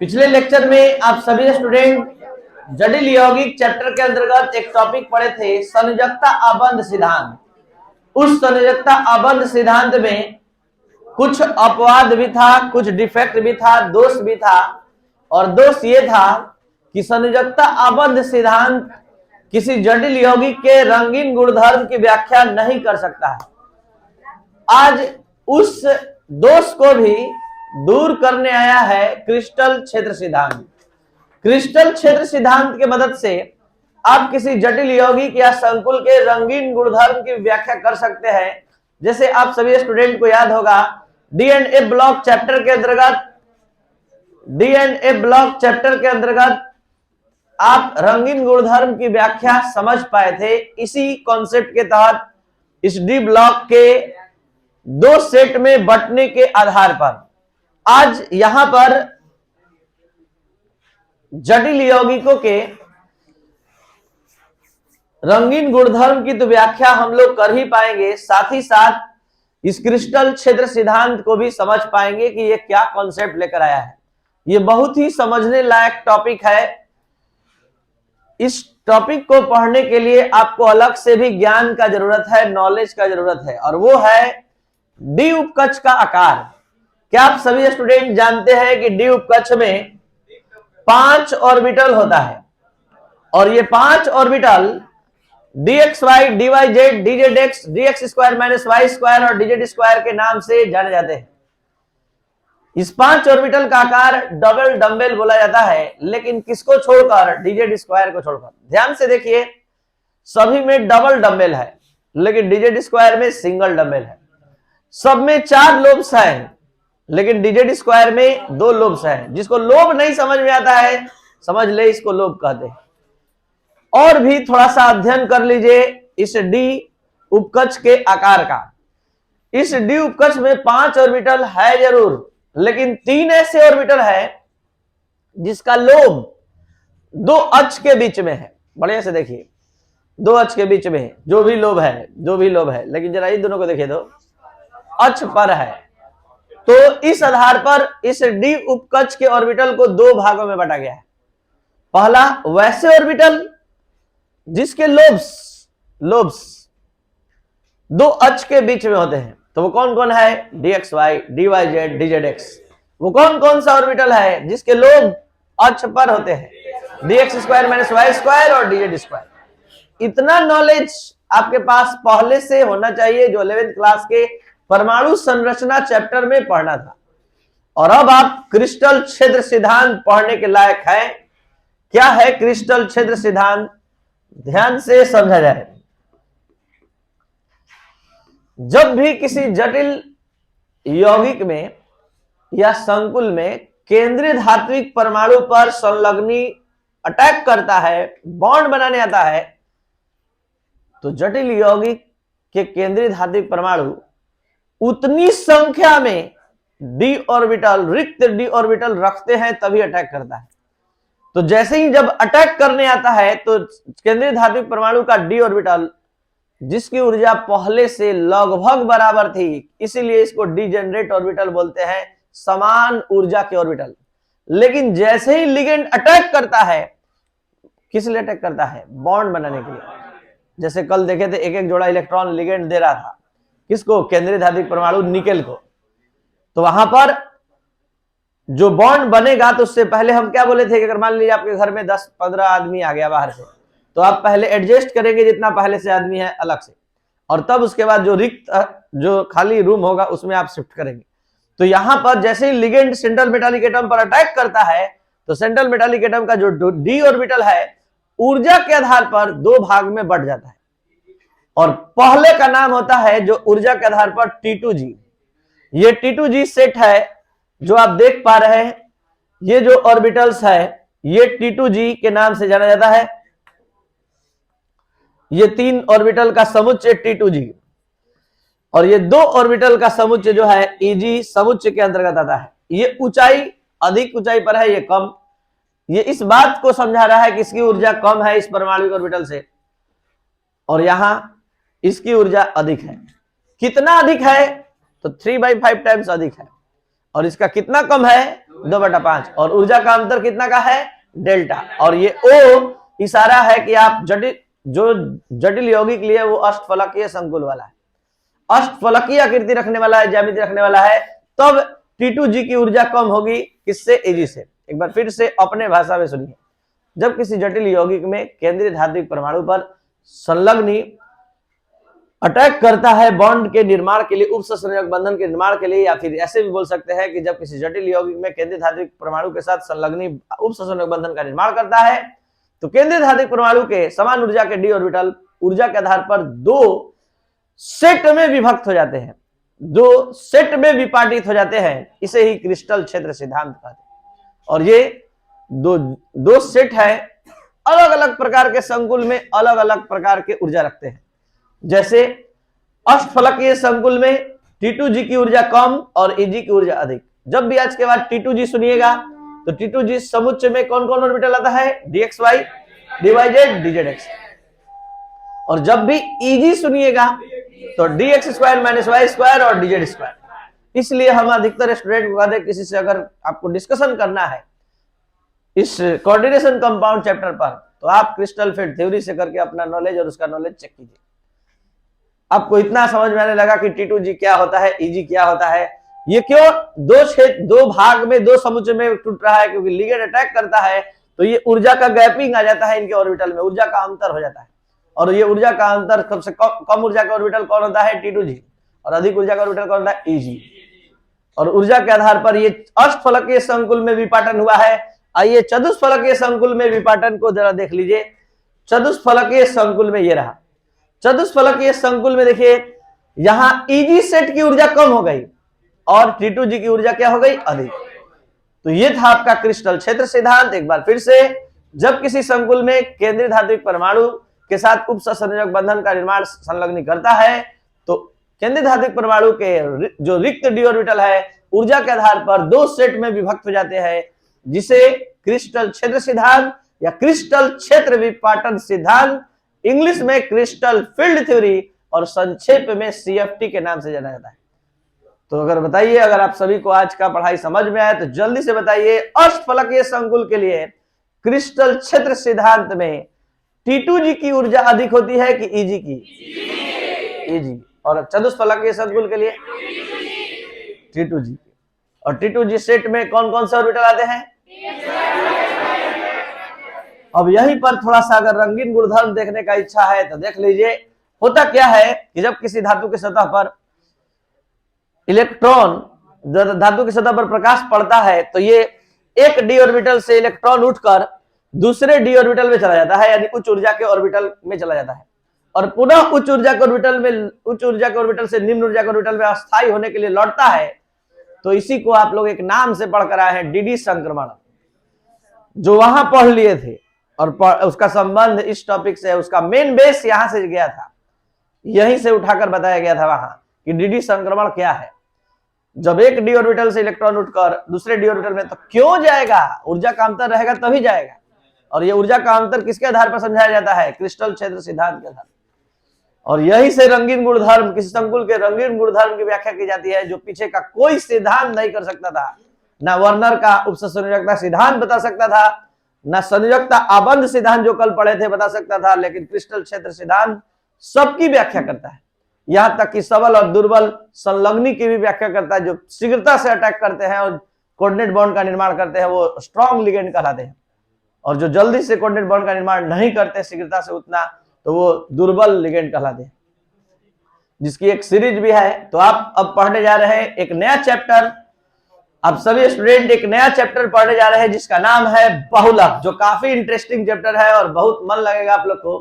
पिछले लेक्चर में आप सभी स्टूडेंट जटिल यौगिक चैप्टर के अंतर्गत एक टॉपिक पढ़े थे, संयोजकता आबंध सिद्धांत। उस संयोजकता आबंध सिद्धांत में कुछ अपवाद भी था, कुछ डिफेक्ट भी था, दोष भी था। और दोष ये था कि संयोजकता आबंध सिद्धांत किसी जटिल यौगिक के रंगीन गुणधर्म की व्याख्या नहीं कर सकता है। आज उस दोष को भी दूर करने आया है क्रिस्टल क्षेत्र सिद्धांत। क्रिस्टल क्षेत्र सिद्धांत के मदद से आप किसी जटिल यौगिक या संकुल के रंगीन गुणधर्म की व्याख्या कर सकते हैं। जैसे आप सभी स्टूडेंट को याद होगा, डीएनए ब्लॉक चैप्टर के अंतर्गत आप रंगीन गुणधर्म की व्याख्या समझ पाए थे। इसी कॉन्सेप्ट के तहत इस डी ब्लॉक के दो सेट में बंटने के आधार पर आज यहां पर जटिल यौगिकों के रंगीन गुणधर्म की तो व्याख्या हम लोग कर ही पाएंगे, साथ ही साथ इस क्रिस्टल क्षेत्र सिद्धांत को भी समझ पाएंगे कि ये क्या कॉन्सेप्ट लेकर आया है। ये बहुत ही समझने लायक टॉपिक है। इस टॉपिक को पढ़ने के लिए आपको अलग से भी ज्ञान का जरूरत है, नॉलेज का जरूरत है, और वो है डी उपकक्ष का आकार। क्या आप सभी स्टूडेंट जानते हैं कि डी उपकक्ष में 5 ऑर्बिटल होता है, और ये 5 orbital dxy, dyz, dzx, dx² - y² और dz² के नाम से जाने जाते हैं। इस 5 ऑर्बिटल का आकार डबल डंबल बोला जाता है, लेकिन किसको छोड़कर? dz² को छोड़कर। ध्यान से देखिए, सभी में डबल डंबल है, लेकिन dz² में सिंगल डंबल है। सब में 4 लोब्स हैं, लेकिन dz² में 2 लोब्स हैं। जिसको लोब नहीं समझ में आता है, समझ ले इसको लोब कहते हैं। और भी थोड़ा सा अध्ययन कर लीजिए इस डी उपकक्ष के आकार का। इस डी उपकक्ष में 5 ऑर्बिटल है जरूर, लेकिन 3 ऐसे ऑर्बिटल है जिसका लोब 2 अक्ष के बीच में है। बढ़िया से देखिए, 2 अक्ष के बीच में है, जो भी लोब है, लेकिन जरा इन दोनों को देखिए तो अक्ष पर है। तो इस आधार पर इस डी उपकक्ष के ऑर्बिटल को 2 भागों में बांटा गया है। पहला वैसे ऑर्बिटल जिसके लोब्स 2 अक्ष के बीच में होते हैं, तो वो कौन कौन है? dxy, dyz, dzx। वो कौन कौन सा ऑर्बिटल है जिसके लोब अक्ष पर होते हैं? dx² - y² और dz²। इतना नॉलेज आपके पास पहले से होना चाहिए जो 11th क्लास के परमाणु संरचना चैप्टर में पढ़ना था। और अब आप क्रिस्टल क्षेत्र सिद्धांत पढ़ने के लायक है। क्या है क्रिस्टल क्षेत्र सिद्धांत? ध्यान से समझा जाए। जब भी किसी जटिल यौगिक में या संकुल में केंद्रीय धात्विक परमाणु पर संलग्नी अटैक करता है, बॉन्ड बनाने आता है, तो जटिल यौगिक के केंद्रीय धात्विक परमाणु उतनी संख्या में रिक्त डी ऑर्बिटल रखते हैं, तभी अटैक करता है। तो जैसे ही जब अटैक करने आता है, तो केंद्रीय धात्विक परमाणु का डी ऑर्बिटल, जिसकी ऊर्जा पहले से लगभग बराबर थी, इसीलिए इसको डीजेनरेट ऑर्बिटल बोलते हैं, समान ऊर्जा के ऑर्बिटल। लेकिन जैसे ही लिगेंड अटैक करता है, किस लिए अटैक करता है? बॉन्ड बनाने के लिए। जैसे कल देखे थे, एक एक जोड़ा इलेक्ट्रॉन लिगेंड दे रहा था, किसको? केंद्रीय धात्विक परमाणु निकेल को। तो वहां पर जो बॉन्ड बनेगा, तो उससे पहले हम क्या बोले थे कि अगर मान लीजिए आपके घर में 10-15 आदमी आ गया बाहर से, तो आप पहले एडजस्ट करेंगे जितना पहले से आदमी है अलग से, और तब उसके बाद जो रिक्त जो खाली रूम होगा उसमें आप शिफ्ट करेंगे। तो यहां पर जैसे ही लिगेंड सेंट्रल मेटालिक एटम पर अटैक करता है, तो सेंट्रल मेटालिक एटम का जो डी ऑर्बिटल है, ऊर्जा के आधार पर 2 भाग में बढ़ जाता है। और पहले का नाम होता है जो ऊर्जा के आधार पर T2G। ये T2G सेट है जो आप देख पा रहे हैं। ये जो ऑर्बिटल्स है, ये T2G के नाम से जाना जाता है। ये 3 ऑर्बिटल का समुच्चय T2G, और ये 2 ऑर्बिटल का समुच्चय जो है EG समुच्चय के अंतर्गत आता है। ये ऊंचाई अधिक ऊंचाई पर है, ये कम। ये इस बात को समझा रहा है कि इसकी ऊर्जा कम है इस परमाणु ऑर्बिटल से, और यहां इसकी ऊर्जा अधिक है। कितना अधिक है? तो 3/5 टाइम्स अधिक है। और इसका कितना कम है 2/5, और ऊर्जा का अंतर कितना का है डेल्टा। और ये O इशारा है कि आप जटिल यौगिक लिए वो अष्टफलकीय संकुल वाला है, अष्टफलकीय आकृति रखने वाला है, ज्यामिति रखने वाला है, तब T2G की ऊर्जा कम होगी किससे, Ag से। एक बार फिर से अपने भाषा में सुनिए। जब किसी जटिल यौगिक में केंद्रीय धात्विक परमाणु पर संलग्नी अटैक करता है बॉन्ड के निर्माण के लिए, उपसंयोजक बंधन के निर्माण के लिए, या फिर ऐसे भी बोल सकते हैं कि जब किसी जटिल यौगिक में केंद्रीय धात्विक परमाणु के साथ संलग्नी उपसंयोजक बंधन का निर्माण करता है, तो केंद्रीय धात्विक परमाणु के समान ऊर्जा के d ऑर्बिटल ऊर्जा के आधार पर 2 सेट में विभक्त हो जाते हैं, 2 सेट में विपाटित हो जाते हैं। इसे ही क्रिस्टल क्षेत्र सिद्धांत कहते हैं। और ये दो सेट है, अलग अलग प्रकार के संकुल में अलग अलग प्रकार के ऊर्जा रखते हैं। जैसे अष्टफलकीय संकुल में T2G की ऊर्जा कम और Ag की ऊर्जा अधिक। जब भी आज के बाद T2G सुनिएगा तो T2G समुच्चय में कौन कौन ऑर्बिटल आता है, dxy, dyz, dzx। और जब भी Eg सुनिएगा तो dx² - y² और dz²। इसलिए हम अधिकतर स्टूडेंट को कहते हैं, किसी से अगर आपको डिस्कशन करना है इस कोऑर्डिनेशन कंपाउंड चैप्टर पर, तो आप क्रिस्टल फील्ड थ्योरी से करके अपना नॉलेज और उसका नॉलेज चेक कीजिए। आपको इतना समझ में आने लगा कि T2G क्या होता है, Eg क्या होता है। ये क्यों 2 भाग में 2 समुच्चय में टूट रहा है, क्योंकि लिगेंड अटैक करता है तो ये ऊर्जा का गैपिंग आ जाता है, इनके ऑर्बिटल में ऊर्जा का अंतर हो जाता है। और ये ऊर्जा का अंतर सबसे कम ऊर्जा का ऑर्बिटल कौन होता है, T2G, और अधिक ऊर्जा का ऑर्बिटल कौन होता है, Eg। और ऊर्जा के आधार पर ये अष्टफलकीय संकुल में विपाटन हुआ है। आइए चतुष्फलकीय संकुल में विपाटन को जरा देख लीजिए। चतुष्फलकीय संकुल में ये रहा, चतुष्फलकीय संकुल में देखिए यहां Eg सेट की ऊर्जा कम हो गई और T2G की ऊर्जा क्या हो गई, अधिक। तो ये था आपका क्रिस्टल क्षेत्र सिद्धांत। एक बार फिर से, जब किसी संकुल में केंद्रीय धात्विक परमाणु के साथ उपसंयोजक बंधन का निर्माण संलग्न करता है, तो केंद्रीय धात्विक परमाणु के जो रिक्त d ऑर्बिटल है ऊर्जा के आधार पर 2 सेट में विभक्त हो जाते हैं, जिसे क्रिस्टल क्षेत्र सिद्धांत या क्रिस्टल क्षेत्र विपाटन सिद्धांत, इंग्लिश में क्रिस्टल फील्ड थ्योरी और संक्षेप में CFT के नाम से जाना जाता है। तो अगर बताइए, अगर आप सभी को आज का पढ़ाई समझ में आए तो जल्दी से बताइए, अष्टफलकीय संकुल के लिए क्रिस्टल क्षेत्र सिद्धांत में T2G की ऊर्जा अधिक होती है कि Eg की, Eg। और चतुष्फलकीय संकुल के लिए T2G। और T2G सेट में कौन कौन सा ऑर्बिटल आते हैं। अब यहीं पर थोड़ा सा अगर रंगीन गुणधर्म देखने का इच्छा है तो देख लीजिए। होता क्या है कि जब किसी धातु की सतह पर इलेक्ट्रॉन, धातु की सतह पर प्रकाश पड़ता है, तो ये एक d ऑर्बिटल से इलेक्ट्रॉन उठकर दूसरे d ऑर्बिटल में चला जाता है, यानी उच्च ऊर्जा के ऑर्बिटल में चला जाता है, और पुनः उच्च ऊर्जा के ऑर्बिटल से निम्न ऊर्जा के ऑर्बिटल में अस्थायी होने के लिए लौटता है। तो इसी को आप लोग एक नाम से पढ़कर आए हैं, dd संक्रमण, जो वहां पढ़ लिए थे। और उसका संबंध इस टॉपिक से, उसका मेन बेस यहां से गया था, यहीं से उठाकर बताया गया था वहां कि dd संक्रमण क्या है। जब एक d ऑर्बिटल से इलेक्ट्रॉन उठकर दूसरे d ऑर्बिटल में, तो क्यों जाएगा, ऊर्जा का अंतर रहेगा तभी जाएगा। और ये ऊर्जा का अंतर किसके आधार पर समझाया जाता है, क्रिस्टल क्षेत्र सिद्धांत के आधार। और यही से रंगीन गुणधर्म, किसी संकुल के रंगीन गुणधर्म की व्याख्या की जाती है, जो पीछे का कोई सिद्धांत नहीं कर सकता था। ना वर्नर का उपसंयोजकता सिद्धांत बता सकता था, ना संयोजकता आबंध सिद्धांत जो कल पढ़े थे बता सकता था, लेकिन क्रिस्टल क्षेत्र सिद्धांत सबकी व्याख्या करता है। यहां तक कि सबल और दुर्बल संलग्नी की भी व्याख्या करता है। जो शीघ्रता से अटैक करते हैं और कोऑर्डिनेट बॉन्ड का निर्माण करते हैं, वो स्ट्रॉन्ग लिगेंड कहलाते हैं, और जो जल्दी से कोऑर्डिनेट बॉन्ड का निर्माण नहीं करते शीघ्रता से उतना, तो वो दुर्बल लिगेंड कहलाते हैं, जिसकी एक सीरीज भी है। तो आप अब पढ़ने जा रहे हैं एक नया चैप्टर, आप सभी स्टूडेंट एक नया चैप्टर पढ़ने जा रहे हैं जिसका नाम है बहुलक, जो काफी इंटरेस्टिंग चैप्टर है और बहुत मन लगेगा आप लोग को।